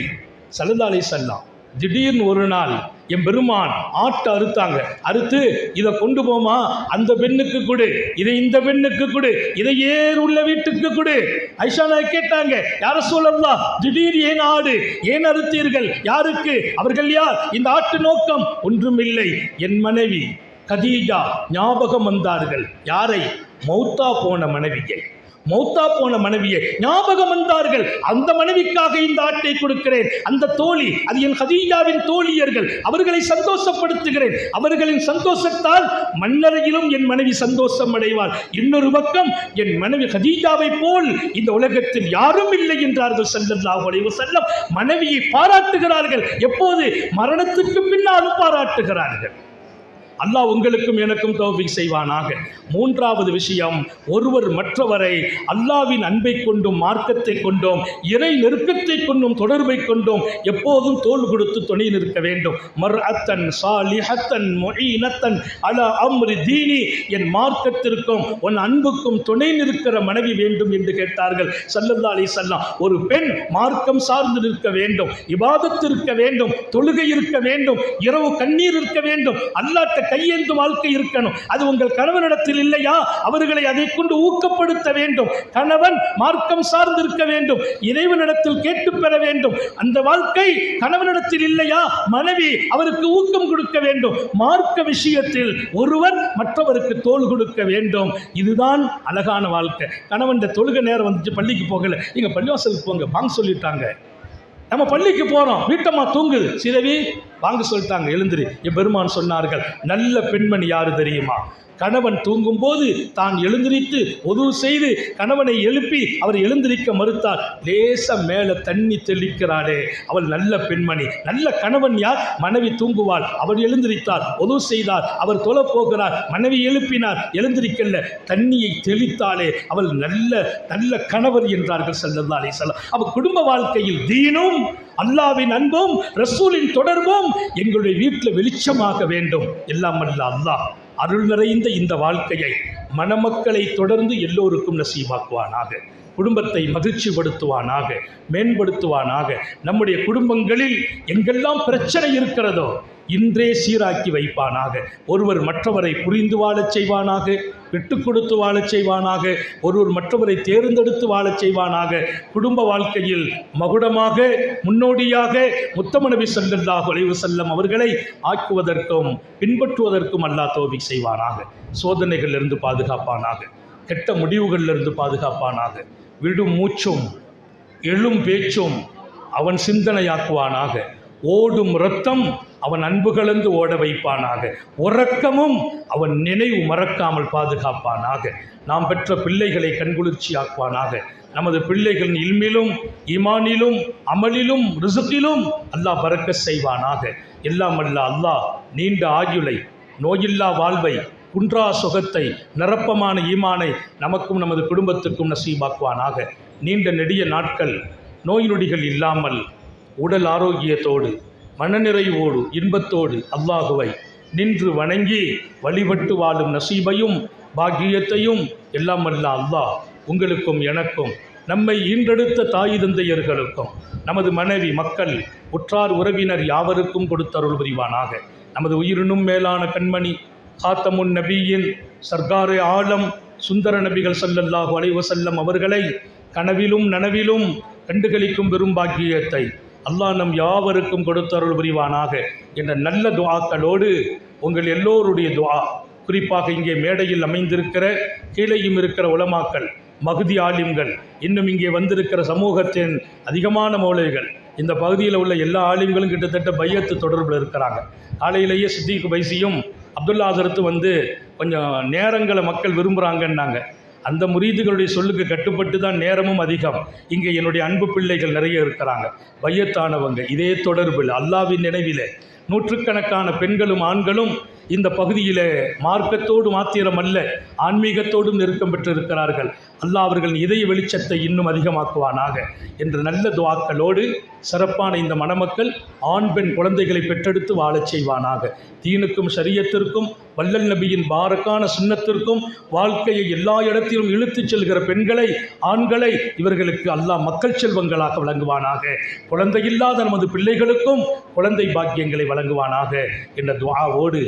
Speaker 1: ஸல்லல்லாஹு அலைஹி வஸல்லம். திடீர்னு ஒரு நாள் என் பெருமான் ஆட்டை அறுத்தாங்க. அறுத்து இதை கொண்டு போமா, அந்த பெண்ணுக்கு கொடு, இதை இந்த பெண்ணுக்கு கொடு, இதை ஏர் உள்ள வீட்டுக்கு கொடு. ஆயிஷா நாயகி கேட்டாங்க, யார் ரசூலல்லாஹ், திடீர் ஏன் ஆடு, ஏன் அறுத்தீர்கள், யாருக்கு, அவர்கள் யார், இந்த ஆட்டு நோக்கம்? ஒன்றுமில்லை, என் மனைவி கதீஜா ஞாபகம் வந்தார்கள். யாரை? மௌத்தா போன மனைவியை. மௌத்தா போன மனைவியை ஞாபகம் வந்தார்கள். அந்த மனைவிக்காக இந்த ஆட்டை கொடுக்கிறேன். அந்த தோழி, அது என் கதீஜாவின் தோழியர்கள், அவர்களை சந்தோஷப்படுத்துகிறேன். அவர்களின் சந்தோஷத்தால் மன்னரையிலும் என் மனைவி சந்தோஷம் அடைவாள். இன்னொரு பக்கம் என் மனைவி கதீஜாவை போல் இந்த உலகத்தில் யாரும் இல்லை என்றார்கள் ஸல்லல்லாஹு அலைஹி வஸல்லம். மனைவியை பாராட்டுகிறார்கள். எப்போது? மரணத்துக்கு பின்னாலும் பாராட்டுகிறார்கள். அல்லாஹ் உங்களுக்கும் எனக்கும் தௌஃபீக் செய்வானாக. மூன்றாவது விஷயம், ஒருவர் மற்றவரை அல்லாஹ்வின் அன்பை கொண்டும் மார்க்கத்தை கொண்டும் இறை நெருக்கத்தை கொண்டும் தொடர்பை கொண்டும் எப்போதும் தோள் கொடுத்து துணை நிற்க வேண்டும். மர்அத்தன் சாலிஹத்தன் முஈனத்தன் அலா அம்ரி தீனி, என் மார்க்கத்திற்கும் உன் அன்புக்கும் துணை நிற்கிற மனைவி வேண்டும் என்று கேட்டார்கள் ஸல்லல்லாஹு அலைஹி வஸல்லம். ஒரு பெண் மார்க்கம் சார்ந்து நிற்க வேண்டும், இபாதத் இருக்க வேண்டும், தொழுகை இருக்க வேண்டும், இரவு கண்ணீர் இருக்க வேண்டும், அல்லாஹ்ட்ட கையேந்து வாழ்க்கை இருக்கணும். அது உங்கள் கணவனிடத்தில் இல்லையா, அவர்களை அதை கொண்டு ஊக்கப்படுத்த வேண்டும். கணவன் மார்க்கம் சார்ந்து இருக்க வேண்டும், இறைவனிடத்தில் கேட்டு பெற வேண்டும். அந்த வாழ்க்கை கணவனிடத்தில் இல்லையா, மனைவி அவருக்கு ஊக்கம் கொடுக்க வேண்டும். மார்க்க விஷயத்தில் ஒருவர் மற்றவருக்கு தோள் கொடுக்க வேண்டும். இதுதான் அழகான வாழ்க்கை. கணவன் தொழுகை நேரம் வந்துச்சு, பள்ளிக்கு போகல, நீங்க பள்ளிவாசலுக்கு போங்க, வாங்க சொல்லிட்டாங்க. நம்ம பள்ளிக்கு போறோம், வீட்டம்மா தூங்குது, சிதவி வாங்க சொல்லிட்டாங்க, எழுந்திரி. என் பெருமான் சொன்னார்கள், நல்ல பெண்மணி யாரு தெரியுமா? கணவன் தூங்கும் போது தான் எழுந்திரித்து ஒது செய்து கணவனை எழுப்பி அவர் எழுந்திருக்க மறுத்தார். லேச மேல தண்ணி தெளிக்கிறாளே, அவள் நல்ல பெண்மணி. நல்ல கணவன் யார்? மனைவி தூங்குவாள், அவள் எழுந்திரித்தார், ஒது செய்தார், அவர் தொழ போகிறார், மனைவி எழுப்பினார், எழுந்திருக்கல்ல, தண்ணியை தெளித்தாளே, அவள் நல்ல நல்ல கணவர் என்றார்கள் ஸல்லல்லாஹு அலைஹி வஸல்லம். அவள் குடும்ப வாழ்க்கையில் தீனும் அல்லாஹ்வின் அன்பும் ரசூலின் தொடர்பும் எங்களுடைய வீட்டில் வெளிச்சமாக வேண்டும். எல்லாம் அல்ல அல்லாஹ் அருள் நிறைந்த இந்த வாழ்க்கையை மணமக்களை தொடர்ந்து எல்லோருக்கும் நசீபாக்குவானாக. குடும்பத்தை மகிழ்ச்சிப்படுத்துவானாக, மேம்படுத்துவானாக. நம்முடைய குடும்பங்களில் எங்கெல்லாம் பிரச்சனை இருக்கிறதோ இன்றே சீராக்கி வைப்பானாக. ஒருவர் மற்றவரை புரிந்து வாழச் செய்வானாக, விட்டு கொடுத்து வாழச் செய்வானாக, ஒருவர் மற்றவரை தேர்ந்தெடுத்து வாழச் செய்வானாக. குடும்ப வாழ்க்கையில் மகுடமாக முன்னோடியாக முத்தம நபி ஸல்லல்லாஹு அலைஹி வஸல்லம் அவர்களை ஆக்குவதற்கும் பின்பற்றுவதற்கும் அல்லாஹ் தௌஃபீக் செய்வானாக. சோதனைகளிலிருந்து பாதுகாப்பானாக, கெட்ட முடிவுகளிலிருந்து பாதுகாப்பானாக. விடும் மூச்சும் எழும் பேச்சும் அவன் சிந்தனையாக்குவானாக. ஓடும் இரத்தம் அவன் அன்பு கலந்து ஓட வைப்பானாக. உறக்கமும் அவன் நினைவு மறக்காமல் பாதுகாப்பானாக. நாம் பெற்ற பிள்ளைகளை கண்குளிர்ச்சியாக்குவானாக. நமது பிள்ளைகளின் இல்மிலும் ஈமானிலும் அமலிலும் ரிசுக்கிலும் அல்லாஹ் பரக்கத் செய்வானாக. எல்லாம் அல்லாஹ் நீண்ட ஆயுளை, நோயில்லா வாழ்வை, குன்றா சுகத்தை, நிரப்பமான ஈமானை நமக்கும் நமது குடும்பத்திற்கும் நசீபாக்குவானாக. நீண்ட நெடிய நாட்கள் நோய் நொடிகள் இல்லாமல் உடல் ஆரோக்கியத்தோடு மனநிறைவோடு இன்பத்தோடு அல்லாஹுவை நின்று வணங்கி வழிபட்டு வாழும் நசீபையும் பாக்கியத்தையும் எல்லாம் அல்லாஹ் உங்களுக்கும் எனக்கும் நம்மை ஈன்றெடுத்த தாய் தந்தையர்களுக்கும் நமது மனைவி மக்கள் உற்றார் உறவினர் யாவருக்கும் கொடுத்தருள் புரிவானாக. நமது உயிரினும் மேலான கண்மணி காத்தமுன் நபியின் சர்க்காரே ஆலம் சுந்தர நபிகள் ஸல்லல்லாஹு அலைஹி வஸல்லம் அவர்களை கனவிலும் நனவிலும் கண்டுகளிக்கும் பெரும் பாக்கியத்தை அல்லாஹ் நம் யாவருக்கும் கொடுத்தருள் புரிவானாக என்ற நல்ல துஆக்களோடு உங்கள் எல்லோருடைய துஆ, குறிப்பாக இங்கே மேடையில் அமைந்திருக்கிற கீழையும் இருக்கிற உலமாக்கள், மகுதி ஆலிம்கள், இன்னும் இங்கே வந்திருக்கிற சமூகத்தின் அதிகமான மௌலைகள், இந்த பகுதியில் உள்ள எல்லா ஆலிம்களும் கிட்டத்தட்ட பையத்து தொடர்பில் இருக்கிறாங்க. காலையிலேயே சித்திக் பைசியும் அப்துல்லா ஹஸரத்து வந்து கொஞ்சம் நேரங்களை மக்கள் விரும்புகிறாங்கன்னாங்க. அந்த முரீதுகளுடைய சொல்லுக்கு கட்டுப்பட்டு தான் நேரமும் அதிகம். இங்கே என்னுடைய அன்பு பிள்ளைகள் நிறைய இருக்கிறாங்க, பையத்தானவங்க. இதே தொடர்பில் அல்லாஹ்வின் நினைவிலே நூற்றுக்கணக்கான பெண்களும் ஆண்களும் இந்த பகுதியில் மார்க்கத்தோடு மாத்திரமல்ல ஆன்மீகத்தோடும் நெருக்கம் பெற்றிருக்கிறார்கள். அல்லாஹ் அவர்களின் இதய வெளிச்சத்தை இன்னும் அதிகமாக்குவானாக என்ற நல்ல துஆக்களோடு சிறப்பான இந்த மணமக்கள் ஆண் பெண் குழந்தைகளை பெற்றெடுத்து வாழச் செய்வானாக. தீனுக்கும் ஷரியத்திற்கும் வல்லல் நபியின் பாரக்கான சுன்னத்திற்கும் வாழ்க்கையை எல்லா இடத்திலும் இழுத்துச் செல்கிற பெண்களை ஆண்களை இவர்களுக்கு அல்லாஹ் மக்கள் செல்வங்களாக வழங்குவானாக. குழந்தையில்லாத நமது பிள்ளைகளுக்கும் குழந்தை பாக்கியங்களை வழங்குவானாக என்ற துஆவோடு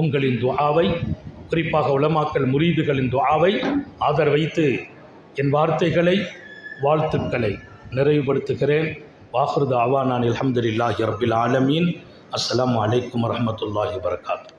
Speaker 1: உங்களின் துஆவை, குறிப்பாக உலமாக்கள் முரீதுகளின் துஆவை ஆதரவு வைத்து என் வார்த்தைகளை வாழ்த்துக்களை நிறைவுபடுத்துகிறேன். வாஹிரு தஅவானா அல்ஹம்துலில்லாஹி ரப்பில் ஆலமீன். அஸ்ஸலாமு அலைக்கும் வரஹ்மத்துல்லாஹி வபரகாத்துஹு.